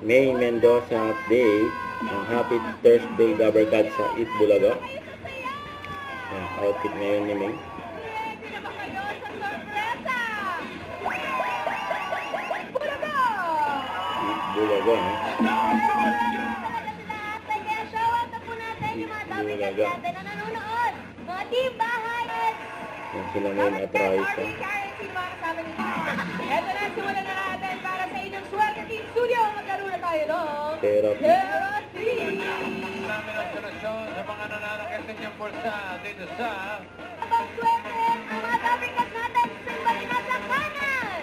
May Mendoza update. Ang happy Thursday Dabber Cat sa Eat Bulaga. Ang outfit ngayon ni May. Eat Bulaga, no? Bulaga. Mga team bahay! Yan sila ngayon at Raisa. Ito na, simulan na natin para sa inyong swerte team studio. Magkaroon na tayo ng Therapy. Therapy! Namin ang konasyon sa mga nananakit ninyong pulsa dito sa Pag-swerte, ang mga tabikat natin sa ibalik na sa kanan!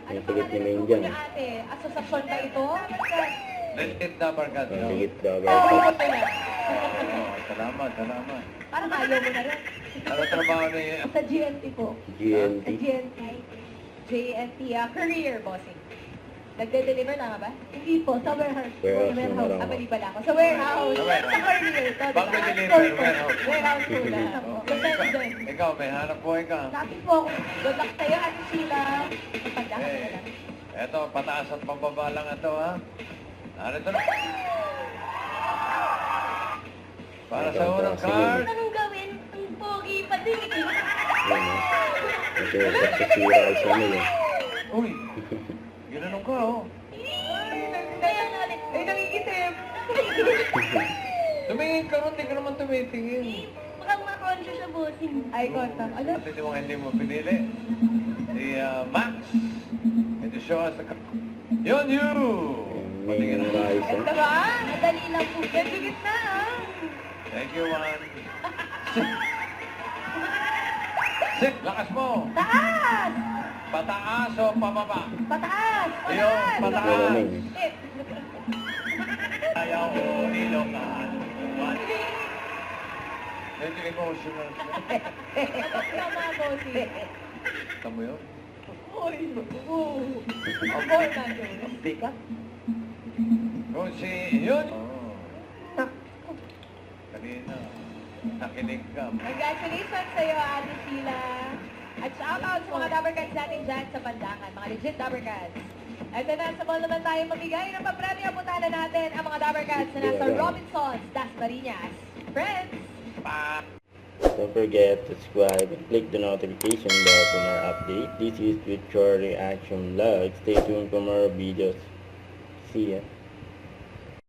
Yung pagit ni Main dyan. Ate, asosasyon ba ito? Legit Dabber Cat. Ang higit Dabber Sabi ko Cat. sila. Salamat. Parang ayaw mo na rin. Ano trabaho niya? Sa GNT po. GNT. Sa GNT. JNT, career bossing. Nagde-deliver na nga ba? Hindi po, sa warehouse. Warehouse na lang. Mali pala ako. Sa warehouse. Sa warehouse. Sa career ito, diba? Pag-deliver, Store po. warehouse. Warehouse po na. Basta doon. Ikaw, may hanap buhay ka. Dati po ako, good luck sa'yo, Ate Sheila. Kapag ka na lang. Eto, pataas at pababa lang ito, ha? Narito na. Para sa unang card. Anong gawin? Ang pogi pa din. Yan, no? Kasi nagsasira ay sa nila. Uy, ginanong ka, oh. Kaya nga, ay nangigitim. Tumingin ka ron, di ka naman tumitingin. Baka makonsyo sa bossing. Ay, konta. Ano? At ito mga hindi mo pinili. Si Max. And to show us the card. Yun, you! May Raisa. Ito ba? Madali lang po. Medyo gitna, ah. Thank you, Juan. Sip, lakas mo. Taas! Pataas o pababa? Pataas! Ayun, pataas. Wala na yun. Eh, Ayaw ko nilokan. Medyo emotional siya. tama, bossing. Tama yun? Uy, oo. Ako na yun. Tika? Kung si... Yun! Kanina, nakinig ka. Congratulations sa'yo, Ate Sheila. At shout-out sa mga Dabber Cats natin dyan sa Pandakan, mga legit Dabber Cats. Ito na, sa mall naman tayo mamigay ng papremyo. Puntahan na natin ang mga Dabber Cats na nasa Robinsons, Dasmariñas. Friends! Pa! Don't forget to subscribe and click the notification bell for more updates. This is Future Reaction Vlog. Stay tuned for more videos. See ya.